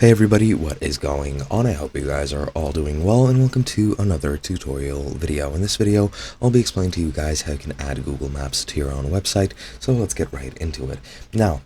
Hey everybody, what is going on? I hope you guys are all doing well, and welcome to another tutorial video. In this video, I'll be explaining to you guys how you can add Google Maps to your own website, so let's get right into it. Now,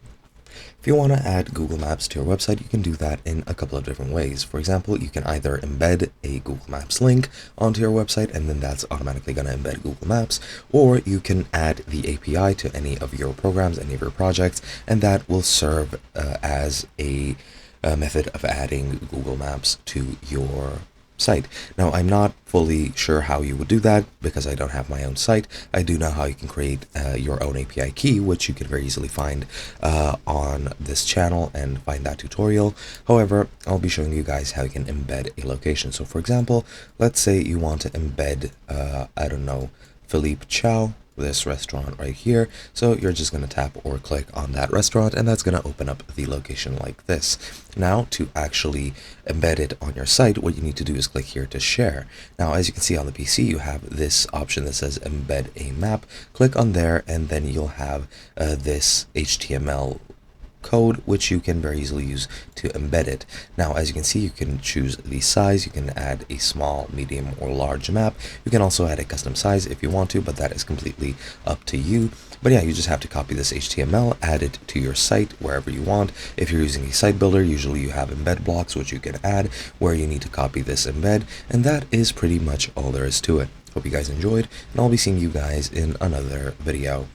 if you want to add Google Maps to your website, you can do that in a couple of different ways. For example, you can either embed a Google Maps link onto your website, and then that's automatically going to embed Google Maps, or you can add the API to any of your programs, any of your projects, and that will serve as a method of adding Google Maps to your site. Now, I'm not fully sure how you would do that because I don't have my own site. I do know how you can create your own API key, which you can very easily find on this channel and find that tutorial. However, I'll be showing you guys how you can embed a location. So for example, let's say you want to embed, I don't know, Philippe Chow, this restaurant right here. So you're just going to tap or click on that restaurant, and that's going to open up the location like this. Now, to actually embed it on your site, what you need to do is click here to share. Now, as you can see on the PC, you have this option that says embed a map. Click on there, and then you'll have this HTML code, which you can very easily use to embed it. Now, as you can see, you can choose the size. You can add a small, medium, or large map. You can also add a custom size if you want to, but that is completely up to you. But yeah, you just have to copy this HTML, add it to your site wherever you want. If you're using a site builder, usually you have embed blocks, which you can add where you need to copy this embed, and that is pretty much all there is to it. Hope you guys enjoyed, and I'll be seeing you guys in another video.